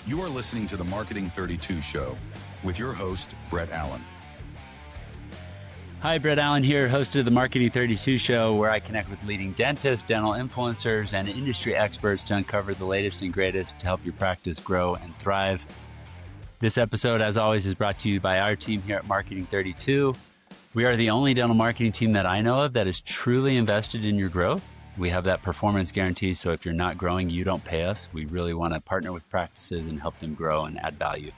You are listening to the Marketing 32 Show with your host, Brett Allen. Hi, Brett Allen here, host of the Marketing 32 Show, where I connect with leading dentists, dental influencers, and industry experts to uncover the latest and greatest to help your practice grow and thrive. This episode, as always, is brought to you by our team here at Marketing 32. We are the only dental marketing team that I know of that is truly invested in your growth. We have that performance guarantee, so if you're not growing, you don't pay us. We really want to partner with practices and help them grow and add value.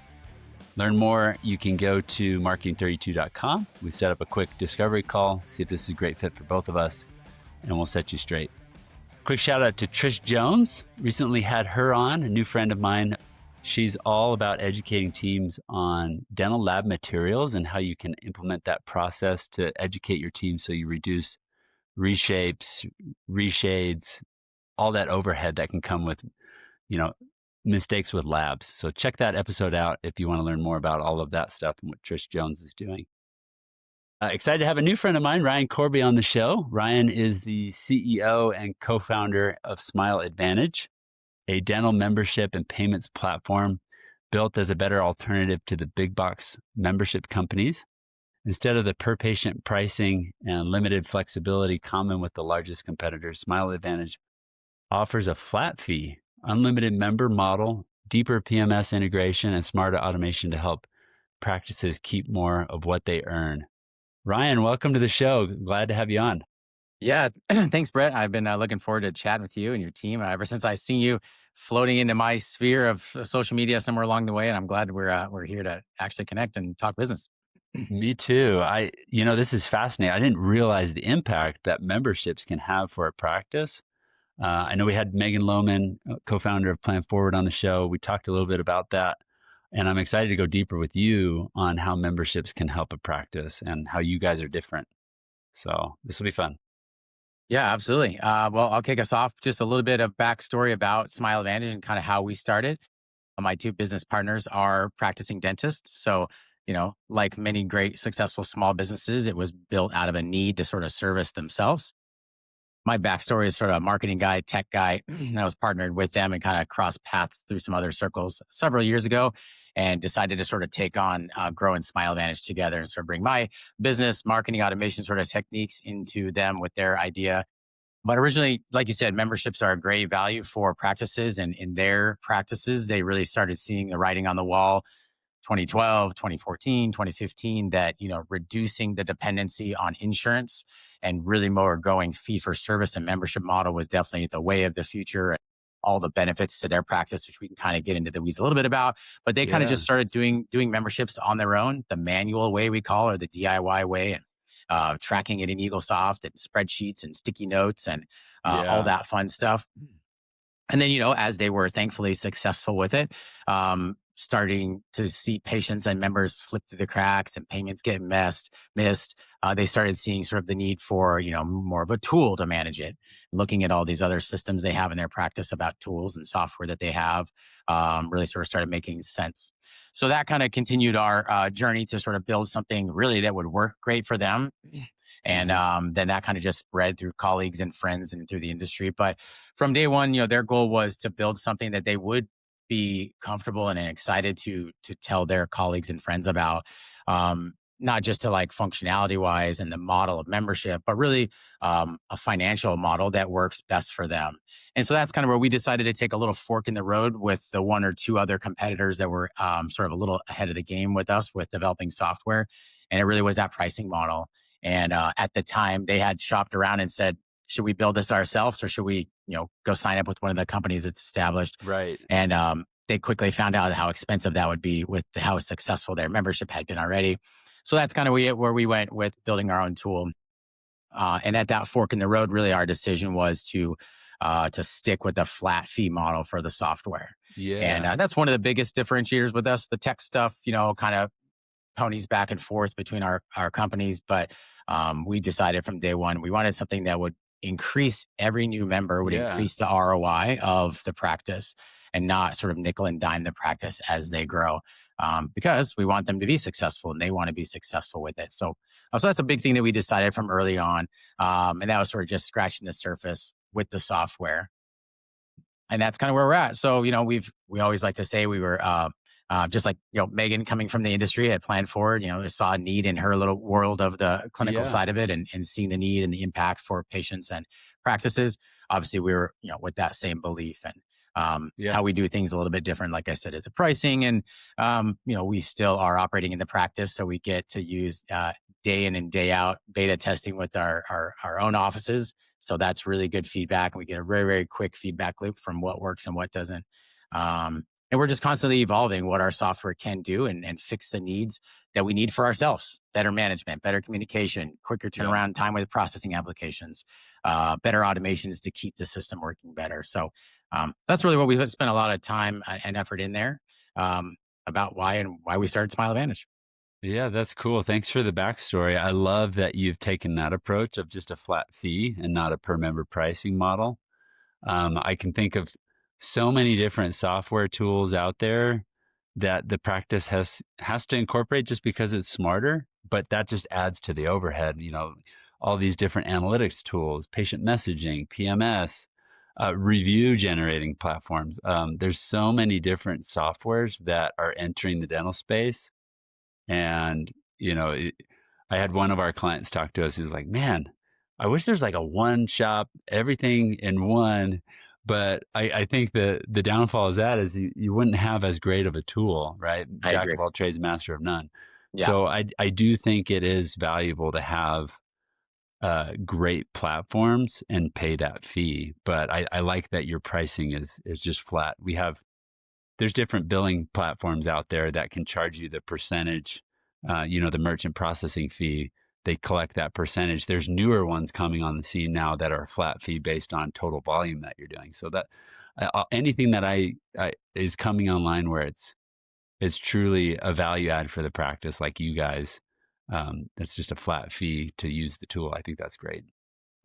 Learn more, you can go to marketing32.com. We set up a quick discovery call, see if this is a great fit for both of us, and we'll set you straight. Quick shout out to Trish Jones. Recently had her on, a new friend of mine. She's all about educating teams on dental lab materials and how you can implement that process to educate your team so you reduce reshapes, reshades, all that overhead that can come with, mistakes with labs. So check that episode out if you want to learn more about all of that stuff and what Trish Jones is doing. Excited to have a new friend of mine, Ryan Corby, on the show. Ryan is the CEO and co-founder of Smile Advantage, a dental membership and payments platform built as a better alternative to the big box membership companies. Instead of the per patient pricing and limited flexibility common with the largest competitors, Smile Advantage offers a flat fee, unlimited member model, deeper PMS integration, and smarter automation to help practices keep more of what they earn. Ryan, welcome to the show. Glad to have you on. Yeah, thanks, Brett. I've been looking forward to chatting with you and your team ever since I seen you floating into my sphere of social media somewhere along the way, and I'm glad we're here to actually connect and talk business. Me too. This is fascinating. I didn't realize the impact that memberships can have for a practice. I know we had Megan Lohman, co-founder of Plan Forward, on the show. We talked a little bit about that, and I'm excited to go deeper with you on how memberships can help a practice and how you guys are different. So this will be fun. Yeah, absolutely. Well, I'll kick us off. Just a little bit of backstory about Smile Advantage and kind of how we started. My two business partners are practicing dentists. So, like many great successful small businesses, it was built out of a need to sort of service themselves. My backstory is sort of a marketing guy, tech guy. And I was partnered with them and kind of crossed paths through some other circles several years ago and decided to sort of take on Grow and Smile Advantage together and sort of bring my business marketing automation sort of techniques into them with their idea. But originally, like you said, memberships are a great value for practices, and in their practices, they really started seeing the writing on the wall 2012, 2014, 2015, that, reducing the dependency on insurance and really more going fee for service and membership model was definitely the way of the future, and all the benefits to their practice, which we can kind of get into the weeds a little bit about. But they kind of just started doing memberships on their own, the manual way we call, or the DIY way, and tracking it in EagleSoft and spreadsheets and sticky notes and all that fun stuff. And then, as they were thankfully successful with it, starting to see patients and members slip through the cracks and payments get missed, they started seeing sort of the need for, more of a tool to manage it. Looking at all these other systems they have in their practice about tools and software that they have, really sort of started making sense. So that kind of continued our journey to sort of build something really that would work great for them. And then that kind of just spread through colleagues and friends and through the industry. But from day one, their goal was to build something that they would be comfortable and excited to tell their colleagues and friends about, not just to like functionality wise and the model of membership, but really a financial model that works best for them. And so that's kind of where we decided to take a little fork in the road with the one or two other competitors that were sort of a little ahead of the game with us with developing software. And it really was that pricing model. And at the time, they had shopped around and said, should we build this ourselves, or should we, go sign up with one of the companies that's established? Right. And they quickly found out how expensive that would be with how successful their membership had been already. So that's kind of where we went with building our own tool. And at that fork in the road, really our decision was to stick with the flat fee model for the software. Yeah. And that's one of the biggest differentiators with us. The tech stuff, kind of ponies back and forth between our companies. But we decided from day one, we wanted something that would increase every new member, would increase the ROI of the practice, and not sort of nickel and dime the practice as they grow. Because we want them to be successful and they want to be successful with it. So that's a big thing that we decided from early on. And that was sort of just scratching the surface with the software. And that's kind of where we're at. So, we always like to say we were, just like, Megan coming from the industry had planned for it, saw a need in her little world of the clinical Yeah. side of it, and seeing the need and the impact for patients and practices. Obviously we were, with that same belief, and Yeah. how we do things a little bit different. Like I said, is a pricing, and, we still are operating in the practice. So we get to use, day in and day out beta testing with our own offices. So that's really good feedback. And we get a very, very quick feedback loop from what works and what doesn't. And we're just constantly evolving what our software can do, and fix the needs that we need for ourselves. Better management, better communication, quicker Yeah. turnaround time with processing applications, better automations to keep the system working better. So that's really what we've spent a lot of time and effort in there, about why we started Smile Advantage. Yeah, that's cool. Thanks for the backstory. I love that you've taken that approach of just a flat fee and not a per member pricing model. I can think of so many different software tools out there that the practice has to incorporate just because it's smarter, but that just adds to the overhead. All these different analytics tools, patient messaging, PMS, review generating platforms. There's so many different softwares that are entering the dental space, and you know, it, I had one of our clients talk to us. He's like, "Man, I wish there's like a one shop, everything in one." But I think the downfall is you wouldn't have as great of a tool, right? I Jack agree. of all trades, master of none. Yeah. So I do think it is valuable to have great platforms and pay that fee. But I like that your pricing is just flat. There's different billing platforms out there that can charge you the percentage, the merchant processing fee. They collect that percentage. There's newer ones coming on the scene now that are flat fee based on total volume that you're doing. So that anything that I is coming online where it's truly a value add for the practice, like you guys, that's just a flat fee to use the tool. I think that's great.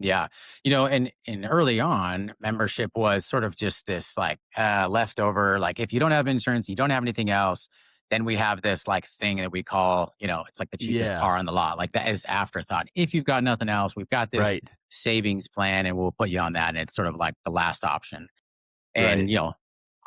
Yeah. And early on, membership was sort of just this like, leftover. Like, if you don't have insurance, you don't have anything else, then we have this like thing that we call, it's like the cheapest Yeah. car on the lot. Like, that is afterthought. If you've got nothing else, we've got this Right. savings plan, and we'll put you on that. And it's sort of like the last option. And,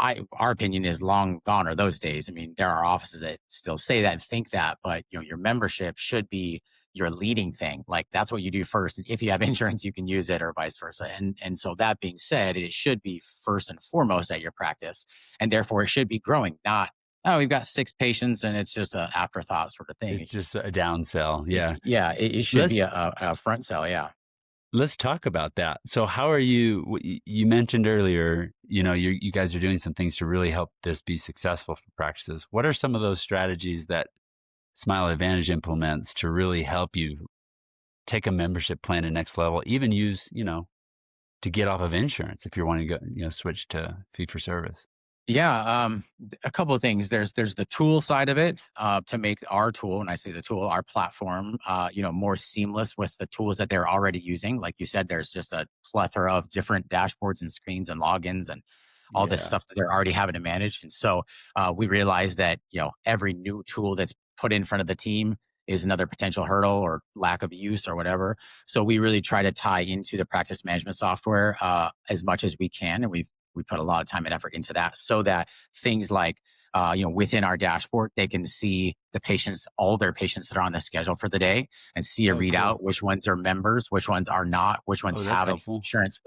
Right. our opinion is long gone are those days. I mean, there are offices that still say that and think that, but your membership should be your leading thing. Like, that's what you do first. And if you have insurance, you can use it, or vice versa. And so that being said, it should be first and foremost at your practice. And therefore it should be growing, not, oh, we've got 6 patients and it's just an afterthought sort of thing. It's just a downsell. Yeah. Yeah, it should be Let's a front sell. Yeah. Let's talk about that. So, how are you mentioned earlier, you guys are doing some things to really help this be successful for practices. What are some of those strategies that Smile Advantage implements to really help you take a membership plan to next level, even use, to get off of insurance if you're wanting to go, switch to fee for service? Yeah, a couple of things. There's the tool side of it, to make our tool, and I say the tool, our platform, more seamless with the tools that they're already using. Like you said, there's just a plethora of different dashboards and screens and logins and all this Yeah. stuff that they're already having to manage. And so we realize that every new tool that's put in front of the team is another potential hurdle or lack of use or whatever. So we really try to tie into the practice management software as much as we can, and we put a lot of time and effort into that, so that things like, within our dashboard, they can see all their patients that are on the schedule for the day, and see a Oh, readout, cool. which ones are members, which ones are not, which ones Oh, that's have an helpful. insurance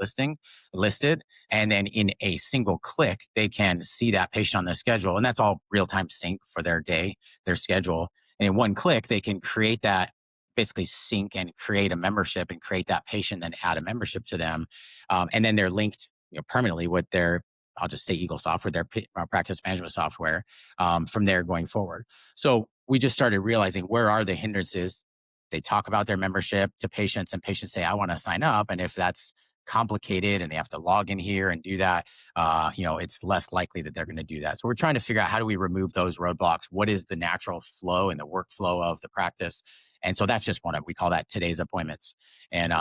listed. And then in a single click, they can see that patient on the schedule. And that's all real time sync for their day, their schedule. And in one click, they can create that, basically sync and create a membership, and create that patient, then add a membership to them. And then they're linked permanently with their, I'll just say Eagle software, their practice management software, from there going forward. So we just started realizing, where are the hindrances? They talk about their membership to patients, and patients say, I want to sign up. And if that's complicated and they have to log in here and do that, it's less likely that they're going to do that. So we're trying to figure out, how do we remove those roadblocks? What is the natural flow and the workflow of the practice? And so that's just we call that today's appointments. And,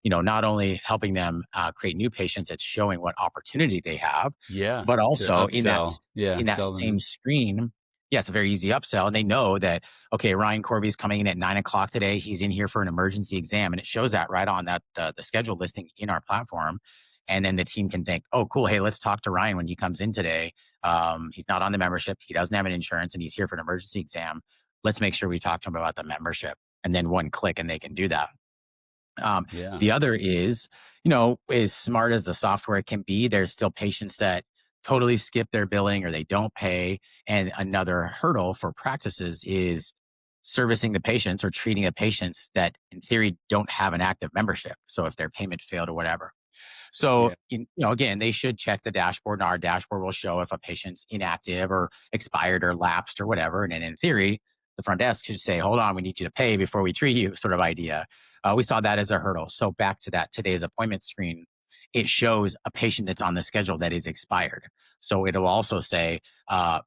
not only helping them create new patients, it's showing what opportunity they have, Yeah. but To also upsell. Yeah. in that Sell same them. screen, yeah, it's a very easy upsell. And they know that, okay, Ryan Corby's coming in at 9 o'clock today. He's in here for an emergency exam. And it shows that right on that, the schedule listing in our platform. And then the team can think, oh, cool. Hey, let's talk to Ryan when he comes in today. He's not on the membership. He doesn't have an insurance and he's here for an emergency exam. Let's make sure we talk to him about the membership. And then one click and they can do that. Yeah. The other is, as smart as the software can be, there's still patients that totally skip their billing or they don't pay. And another hurdle for practices is servicing the patients or treating the patients that in theory don't have an active membership. So if their payment failed or whatever. So, again, they should check the dashboard, and our dashboard will show if a patient's inactive or expired or lapsed or whatever. And then in theory, the front desk should say, hold on, we need you to pay before we treat you, sort of idea. We saw that as a hurdle. So back to that today's appointment screen, it shows a patient that's on the schedule that is expired. So it'll also say,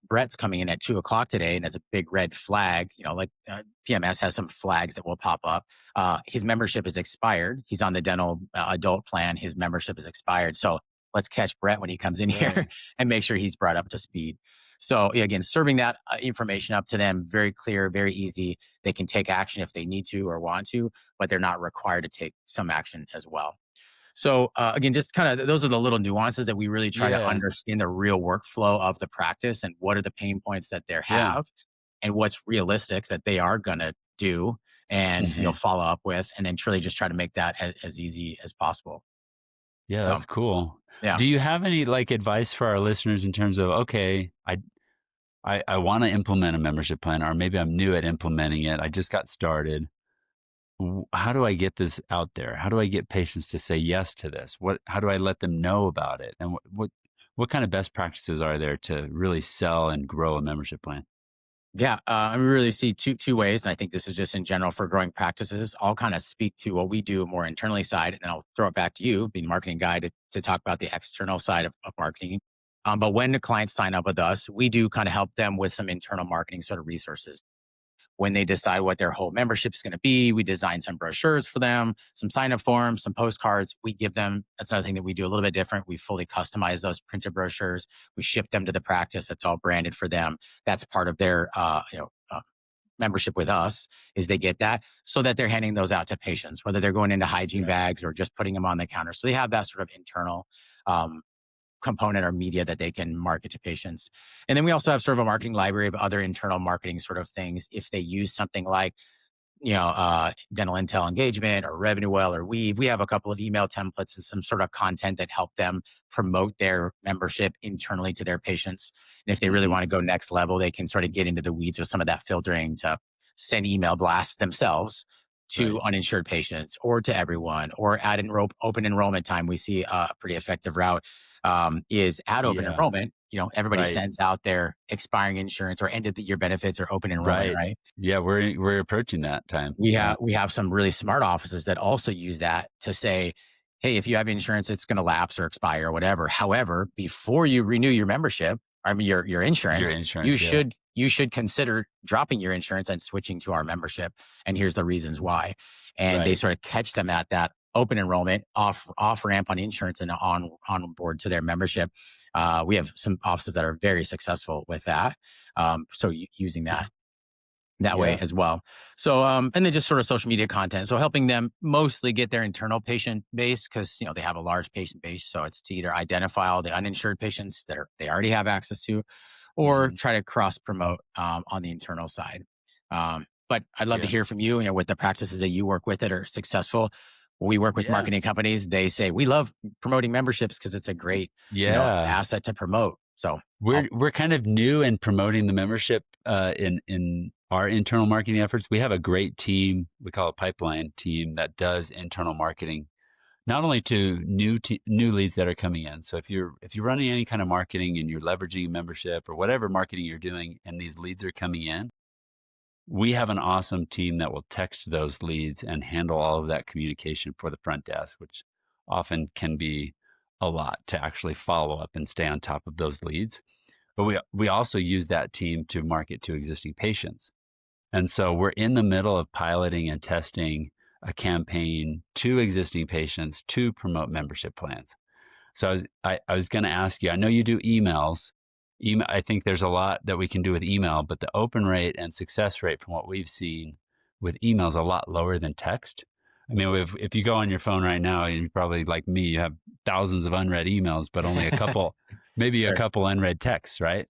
Brett's coming in at 2:00 today, and that's a big red flag. PMS has some flags that will pop up. His membership is expired. He's on the dental adult plan. His membership is expired. So let's catch Brett when he comes in here and make sure he's brought up to speed. So again, serving that information up to them, very clear, very easy. They can take action if they need to or want to, but they're not required to take some action as well. So again, just kind of those are the little nuances that we really try to understand the real workflow of the practice and what are the pain points that they have and what's realistic that they are going to do and follow up with, and then truly just try to make that as easy as possible. Yeah, that's cool. Yeah. Do you have any advice for our listeners in terms of, okay, I want to implement a membership plan, or maybe I'm new at implementing it. I just got started. How do I get this out there? How do I get patients to say yes to this? How do I let them know about it? And what kind of best practices are there to really sell and grow a membership plan? Yeah, I really see two ways, and I think this is just in general for growing practices. I'll kind of speak to what we do more internally side, and then I'll throw it back to you, being marketing guy, to talk about the external side of marketing. But when the clients sign up with us, we do kind of help them with some internal marketing sort of resources. When they decide what their whole membership is going to be, we design some brochures for them, some sign-up forms, some postcards. We give them, that's another thing that we do a little bit different. We fully customize those printed brochures. We ship them to the practice. It's all branded for them. That's part of their membership with us, is they get that so that they're handing those out to patients, whether they're going into hygiene bags or just putting them on the counter. So they have that sort of internal component or media that they can market to patients. And then we also have sort of a marketing library of other internal marketing sort of things. If they use something like, dental intel engagement or RevenueWell or Weave, we have a couple of email templates and some sort of content that help them promote their membership internally to their patients. And if they really want to go next level, they can sort of get into the weeds with some of that filtering to send email blasts themselves to uninsured patients or to everyone, or at open enrollment time. We see a pretty effective route is at open enrollment. Everybody sends out their expiring insurance or end of the year benefits or open enrollment, right? Yeah, we're approaching that time. We have some really smart offices that also use that to say, hey, if you have insurance, it's going to lapse or expire or whatever. However, before you renew your membership, your insurance, you should consider dropping your insurance and switching to our membership. And here's the reasons why. And they sort of catch them at that open enrollment, off ramp on insurance and on board to their membership. We have some offices that are very successful with that. So using that way as well. So, and then just sort of social media content. So helping them mostly get their internal patient base, because, they have a large patient base. So it's to either identify all the uninsured patients that they already have access to, or try to cross promote on the internal side. But I'd love to hear from you, with the practices that you work with that are successful. We work with marketing companies. They say, we love promoting memberships because it's a great asset to promote. So we're kind of new in promoting the membership in our internal marketing efforts. We have a great team. We call it pipeline team that does internal marketing, not only to new leads that are coming in. So if you're running any kind of marketing and you're leveraging membership or whatever marketing you're doing, and these leads are coming in, we have an awesome team that will text those leads and handle all of that communication for the front desk, which often can be a lot to actually follow up and stay on top of those leads. But we also use that team to market to existing patients. And so we're in the middle of piloting and testing a campaign to existing patients to promote membership plans. So I was going to ask you, I know you do emails. I think there's a lot that we can do with email, but the open rate and success rate from what we've seen with email is a lot lower than text. I mean, if you go on your phone right now, and you probably like me, you have thousands of unread emails, but only a couple, maybe a Sure, couple unread texts, right?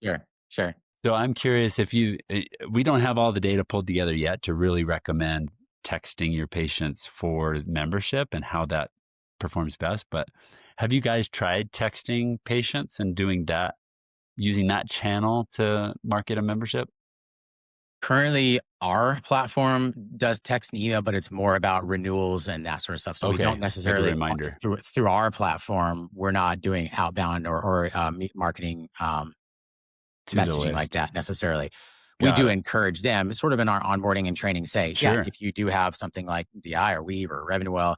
sure. So I'm curious if we don't have all the data pulled together yet to really recommend texting your patients for membership and how that performs best. But have you guys tried texting patients and doing that, using that channel to market a membership? Currently, our platform does text and email, but it's more about renewals and that sort of stuff. So we don't Okay, like a necessarily reminder through our platform, we're not doing outbound or marketing to the messaging like list. that necessarily. We Got do it. encourage them sort of in our onboarding and training say, yeah, Sure. if you do have something like DI or Weave or RevenueWell,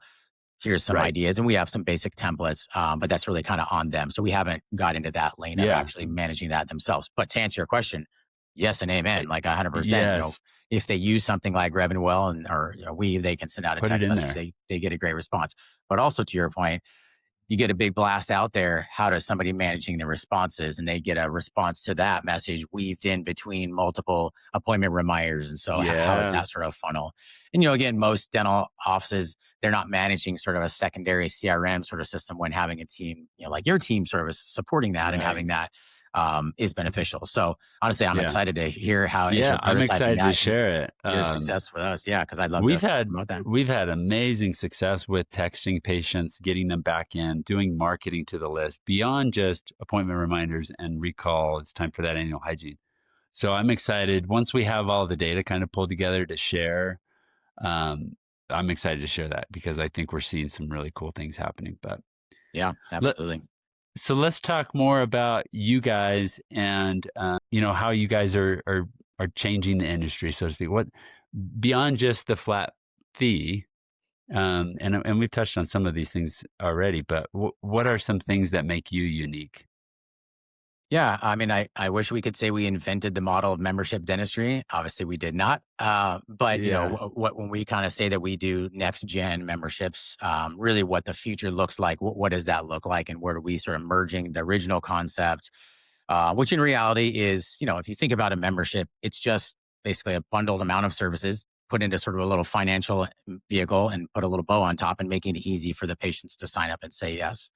here's some Right. ideas. And we have some basic templates, but that's really kind of on them. So we haven't got into that lane of Yeah. actually managing that themselves. But to answer your question, yes and amen, I- like 100%. yes. If they use something like RevenueWell and or Weave, they can send out a Put it text in message. there. They get a great response. But also to your point, you get a big blast out there. How does somebody managing the responses? And they get a response to that message weaved in between multiple appointment reminders. And so how is Yeah. that sort of funnel? And, again, most dental offices, they're not managing sort of a secondary CRM sort of system when having a team, like your team sort of is supporting that and Right. having that is beneficial. So honestly, I'm Yeah. excited to hear how as Yeah. you're I'm prototyping excited to that, share it. your success with us. Yeah. Cause I'd love We've to had promote that. we've had amazing success with texting patients, getting them back in, doing marketing to the list beyond just appointment reminders and recall. It's time for that annual hygiene. So I'm excited. Once we have all the data kind of pulled together to share, um, I'm excited to share that because I think we're seeing some really cool things happening. But Yeah, let, absolutely. so let's talk more about you guys and how you guys are changing the industry, so to speak. What beyond just the flat fee, and we've touched on some of these things already, but what are some things that make you unique? Yeah, I mean, I wish we could say we invented the model of membership dentistry. Obviously, we did not. But Yeah. what when we kind of say that we do next gen memberships, really what the future looks like. What does that look like, and where do we sort of merging the original concept, which in reality is, if you think about a membership, it's just basically a bundled amount of services put into sort of a little financial vehicle and put a little bow on top and making it easy for the patients to sign up and say yes.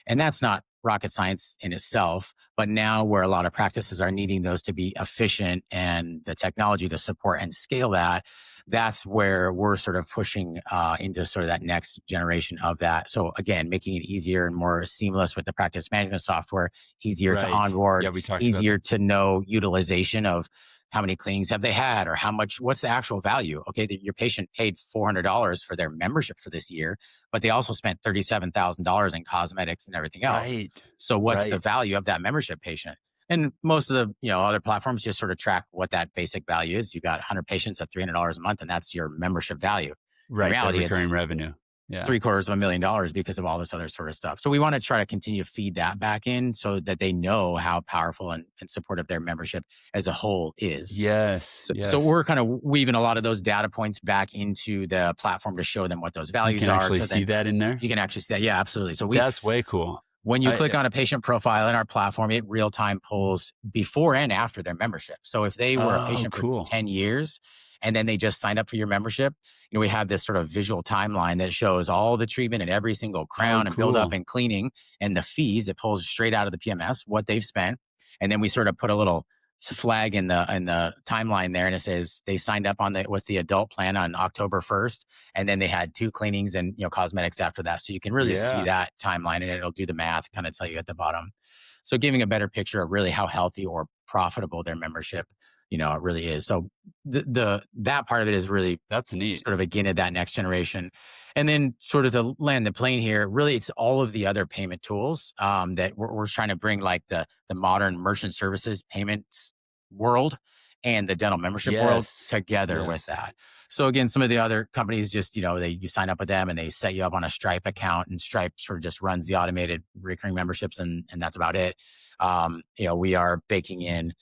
And that's not rocket science in itself. But now, where a lot of practices are needing those to be efficient and the technology to support and scale that, that's where we're sort of pushing into sort of that next generation of that. So, again, making it easier and more seamless with the practice management software, easier to Right. onboard, Yeah, we talked about easier that. to know utilization of how many cleanings have they had or what's the actual value. Okay, your patient paid $400 for their membership for this year, but they also spent $37,000 in cosmetics and everything else. Right. So what's the Right. value of that membership patient? And most of the other platforms just sort of track what that basic value is. You got 100 patients at $300 a month, and that's your membership value. In Right. The reality, it's recurring revenue. Yeah. $750,000 because of all this other sort of stuff. So we want to try to continue to feed that back in so that they know how powerful and supportive their membership as a whole is. Yes. So Yes. we're kind of weaving a lot of those data points back into the platform to show them what those You values can are. actually So see then that in there. you can actually see that. Yeah, absolutely. So That's way cool. when you I click on a patient profile in our platform, it real time pulls before and after their membership. So if they were a oh, patient for cool. 10 years and then they just signed up for your membership, we have this sort of visual timeline that shows all the treatment and every single Oh, crown and build up cool. and cleaning and the fees. It pulls straight out of the PMS, what they've spent. And then we sort of put a little flag in the timeline there, and it says they signed up with the adult plan on October 1st, and then they had 2 cleanings and cosmetics after that. So you can really see Yeah. that timeline, and it'll do the math, kind of tell you at the bottom. So giving a better picture of really how healthy or profitable their membership, it really is. So that part of it is really That's neat. sort of again at that next generation. And then sort of to land the plane here, really it's all of the other payment tools that we're trying to bring, like the modern merchant services payments world and the dental membership world Yes. together with Yes. that. So again, some of the other companies just, you sign up with them and they set you up on a Stripe account, and Stripe sort of just runs the automated recurring memberships, and that's about it. We are baking in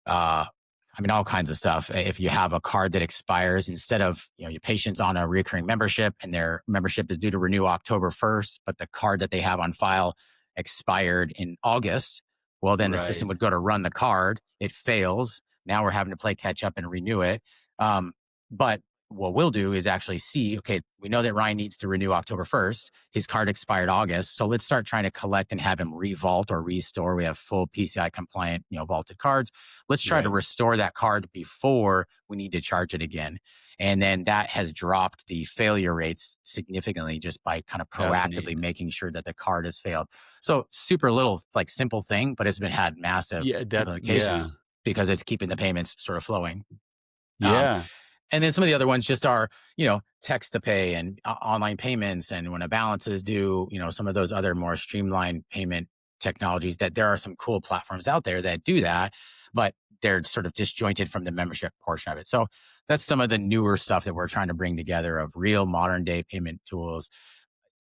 all kinds of stuff. If you have a card that expires, instead of, your patient's on a recurring membership and their membership is due to renew October 1st, but the card that they have on file expired in August, well, then the system Right. would go to run the card. It fails. Now we're having to play catch up and renew it. But what we'll do is actually see, okay, we know that Ryan needs to renew October 1st. His card expired August. So let's start trying to collect and have him revault or restore. We have full PCI compliant, vaulted cards. Let's try to restore that card before we need to charge it again. And then that has dropped the failure rates significantly just by kind of proactively making sure that the card has failed. So super little, like simple thing, but it's been had massive implications because it's keeping the payments sort of flowing. Yeah. And then some of the other ones just are, text to pay and online payments. And when a balance is due, some of those other more streamlined payment technologies, that there are some cool platforms out there that do that, but they're sort of disjointed from the membership portion of it. So that's some of the newer stuff that we're trying to bring together of real modern day payment tools.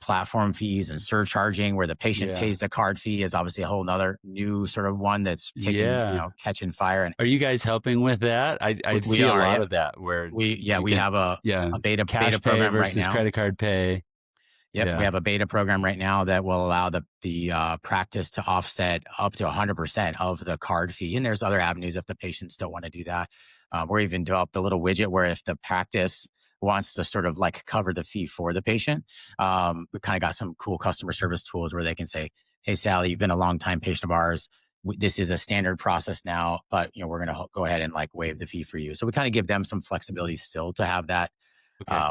Platform fees and surcharging, where the patient pays the card fee, is obviously a whole nother new sort of one that's taking, catching fire. And are you guys helping with that? I see a lot of that where we have a beta program right now. Credit card pay. Yep, we have a beta program right now that will allow the practice to offset up to 100% of the card fee. And there's other avenues if the patients don't want to do that. We're even developed a little widget where if the practice wants to sort of like cover the fee for the patient, we kind of got some cool customer service tools where they can say, "Hey, Sally, you've been a long time patient of ours. This is a standard process now, but we're going to go ahead and like waive the fee for you." So we kind of give them some flexibility still to have that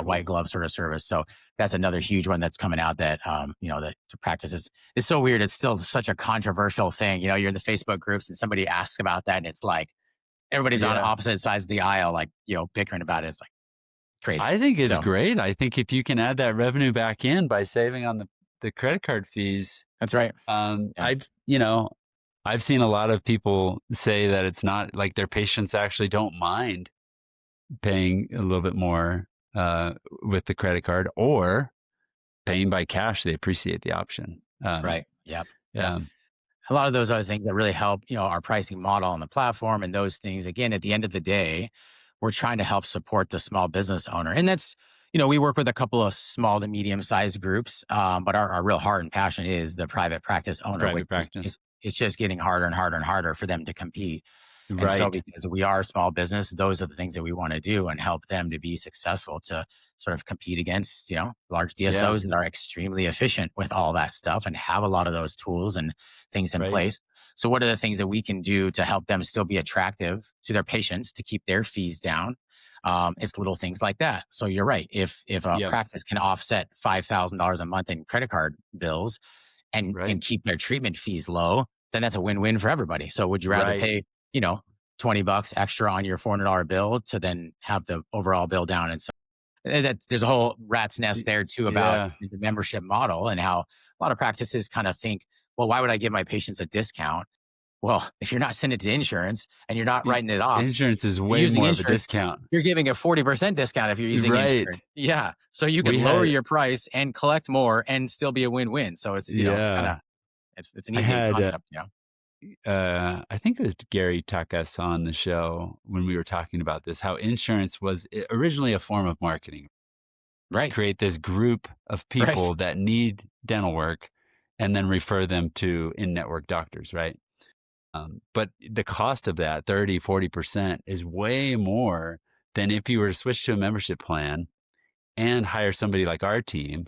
white glove sort of service. So that's another huge one that's coming out that, that to practice is so weird. It's still such a controversial thing. You're in the Facebook groups and somebody asks about that and it's like, everybody's on opposite sides of the aisle, like, bickering about it. It's like crazy. I think it's great. I think if you can add that revenue back in by saving on the credit card fees. That's right. I've seen a lot of people say that it's not like their patients actually don't mind paying a little bit more with the credit card or paying by cash. They appreciate the option. Right. Yep. Yeah. A lot of those other things that really help, our pricing model on the platform and those things. Again, at the end of the day, we're trying to help support the small business owner. And that's, we work with a couple of small to medium-sized groups, but our real heart and passion is the private practice owner. It's just getting harder and harder and harder for them to compete. And so because we are a small business, those are the things that we want to do and help them to be successful to sort of compete against, large DSOs that are extremely efficient with all that stuff and have a lot of those tools and things in place. So what are the things that we can do to help them still be attractive to their patients to keep their fees down? It's little things like that. So you're right. If a practice can offset $5,000 a month in credit card bills and keep their treatment fees low, then that's a win-win for everybody. So would you rather pay, $20 extra on your $400 bill to then have the overall bill down? And so there's a whole rat's nest there too about the membership model and how a lot of practices kind of think, well, why would I give my patients a discount? Well, if you're not sending it to insurance and you're not writing it off, insurance is way more of a discount. You're giving a 40% discount if you're using insurance. Yeah. So you can lower your price and collect more and still be a win-win. So it's, it's kind of, it's an easy concept. I think it was Gary Takas on the show when we were talking about this, how insurance was originally a form of marketing. Right. Create this group of people that need dental work and then refer them to in-network doctors, right? But the cost of that, 30, 40%, is way more than if you were to switch to a membership plan and hire somebody like our team,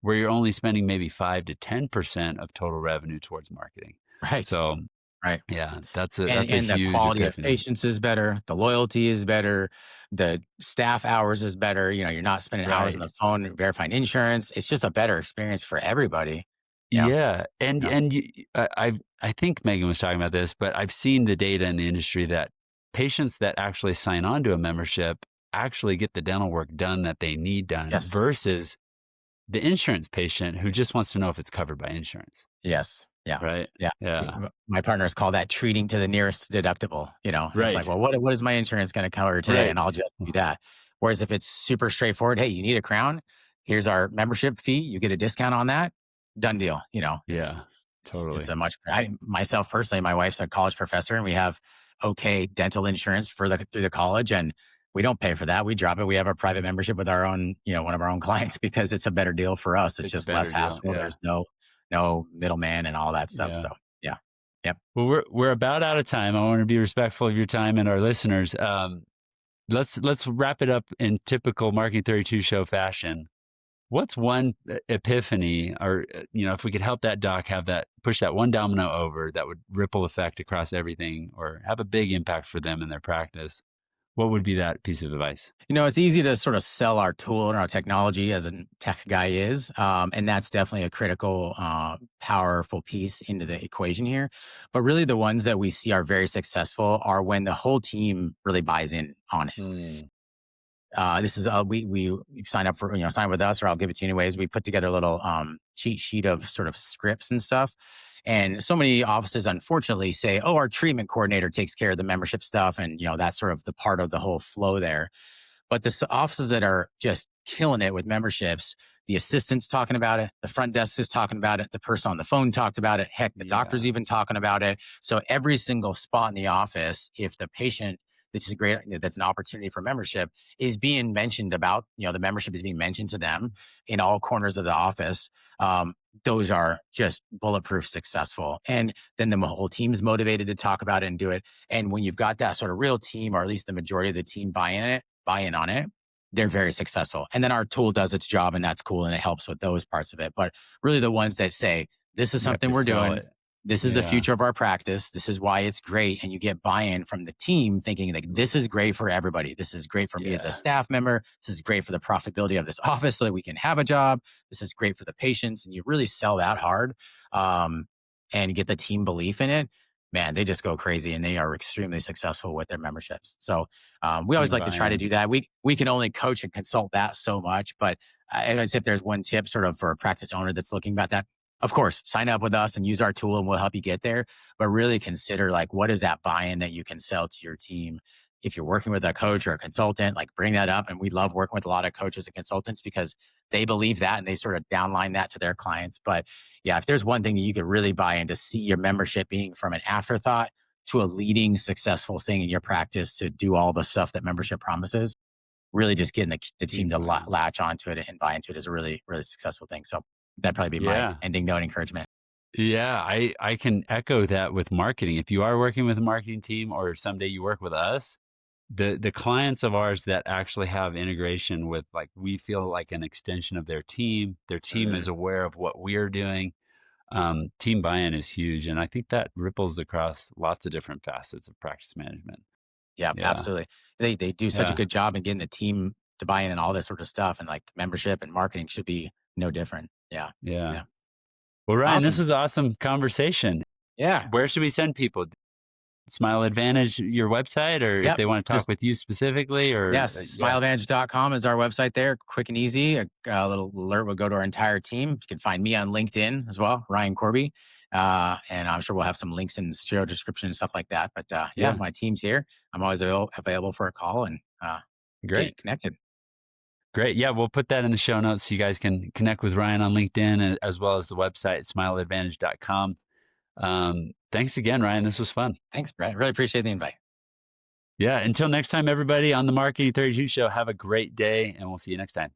where you're only spending maybe 5 to 10% of total revenue towards marketing. Right. So, yeah, that's a and huge the quality epiphany. of patients is better. The loyalty is better. The staff hours is better. You're not spending hours on the phone verifying insurance. It's just a better experience for everybody. Yeah. And I think Megan was talking about this, but I've seen the data in the industry that patients that actually sign on to a membership actually get the dental work done that they need done versus the insurance patient who just wants to know if it's covered by insurance. Yes. Yeah. Right. Yeah. My partners call that treating to the nearest deductible. It's like, well, what is my insurance going to cover today? And I'll just do that. Whereas if it's super straightforward, hey, you need a crown. Here's our membership fee. You get a discount on that. Done deal. Totally. It's a much. Myself personally, my wife's a college professor, and we have okay dental insurance through the college, and we don't pay for that. We drop it. We have a private membership with our own, one of our own clients because it's a better deal for us. It's just less hassle. There's no middleman and all that stuff. So Yep. Well, we're about out of time. I want to be respectful of your time and our listeners. let's wrap it up in typical Marketing 32 show fashion. What's one epiphany, or if we could help that doc have that push that one domino over that would ripple effect across everything, or have a big impact for them in their practice? What would be that piece of advice? It's easy to sort of sell our tool and our technology as a tech guy is. And that's definitely a critical, powerful piece into the equation here. But really, the ones that we see are very successful are when the whole team really buys in on it. Mm, This is we sign up for sign with us, or I'll give it to you anyways. We put together a little cheat sheet of sort of scripts and stuff. And so many offices, unfortunately, say, "Oh, our treatment coordinator takes care of the membership stuff," and that's sort of the part of the whole flow there. But the offices that are just killing it with memberships, the assistant's talking about it, the front desk is talking about it, the person on the phone talked about it, heck, the yeah. doctor's even talking about it. So every single spot in the office, if the patient, which is great, that's an opportunity for membership, is being mentioned about, the membership is being mentioned to them in all corners of the office. Those are just bulletproof successful. And then the whole team's motivated to talk about it and do it. And when you've got that sort of real team, or at least the majority of the team buy in on it, they're very successful. And then our tool does its job, and that's cool, and it helps with those parts of it. But really, the ones that say, "This is You have something to we're sell doing. it. This is the Yeah. future of our practice. This is why it's great," and you get buy-in from the team, thinking like, "This is great for everybody. This is great for me as a Yeah. staff member. This is great for the profitability of this office, so that we can have a job. This is great for the patients," and you really sell that hard, um, and get the team belief in it. Man, they just go crazy, and they are extremely successful with their memberships. So we always Team like to try to buy-in. do that. We can only coach and consult that so much, but I'd say if there's one tip sort of for a practice owner that's looking at that, of course, sign up with us and use our tool, and we'll help you get there. But really consider, like, what is that buy-in that you can sell to your team? If you're working with a coach or a consultant, like, bring that up. And we love working with a lot of coaches and consultants because they believe that and they sort of downline that to their clients. But yeah, if there's one thing that you could really buy in to see your membership being from an afterthought to a leading successable thing in your practice to do all the stuff that membership promises, really just getting the team Team to buy-in. latch onto it and buy into it is a really, really successful thing. So that'd probably be my Yeah. ending note encouragement. Yeah, I can echo that with marketing. If you are working with a marketing team, or someday you work with us, the clients of ours that actually have integration with, like, we feel like an extension of their team is Mm. aware of what we're doing. Team buy-in is huge, and I think that ripples across lots of different facets of practice management. Yeah, Yeah. absolutely. They do such a Yeah. good job in getting the team to buy in and all this sort of stuff, and like membership and marketing should be no different. Yeah. Yeah. Yeah. Well, Ryan, this Awesome. was awesome conversation. Yeah. Where should we send people? Smile Advantage, your website, or if Yep. they want to talk Just with you specifically, or yes, yeah. smileadvantage.com is our website there. Quick and easy. A little alert will go to our entire team. You can find me on LinkedIn as well, Ryan Corby. And I'm sure we'll have some links in the show description and stuff like that. But yeah, Yeah. my team's here. I'm always available for a call and get you Great. connected. Great. Yeah, we'll put that in the show notes so you guys can connect with Ryan on LinkedIn, as well as the website, smileadvantage.com. Thanks again, Ryan. This was fun. Thanks, Brett. Really appreciate the invite. Yeah. Until next time, everybody on the Marketing 32 Show, have a great day, and we'll see you next time.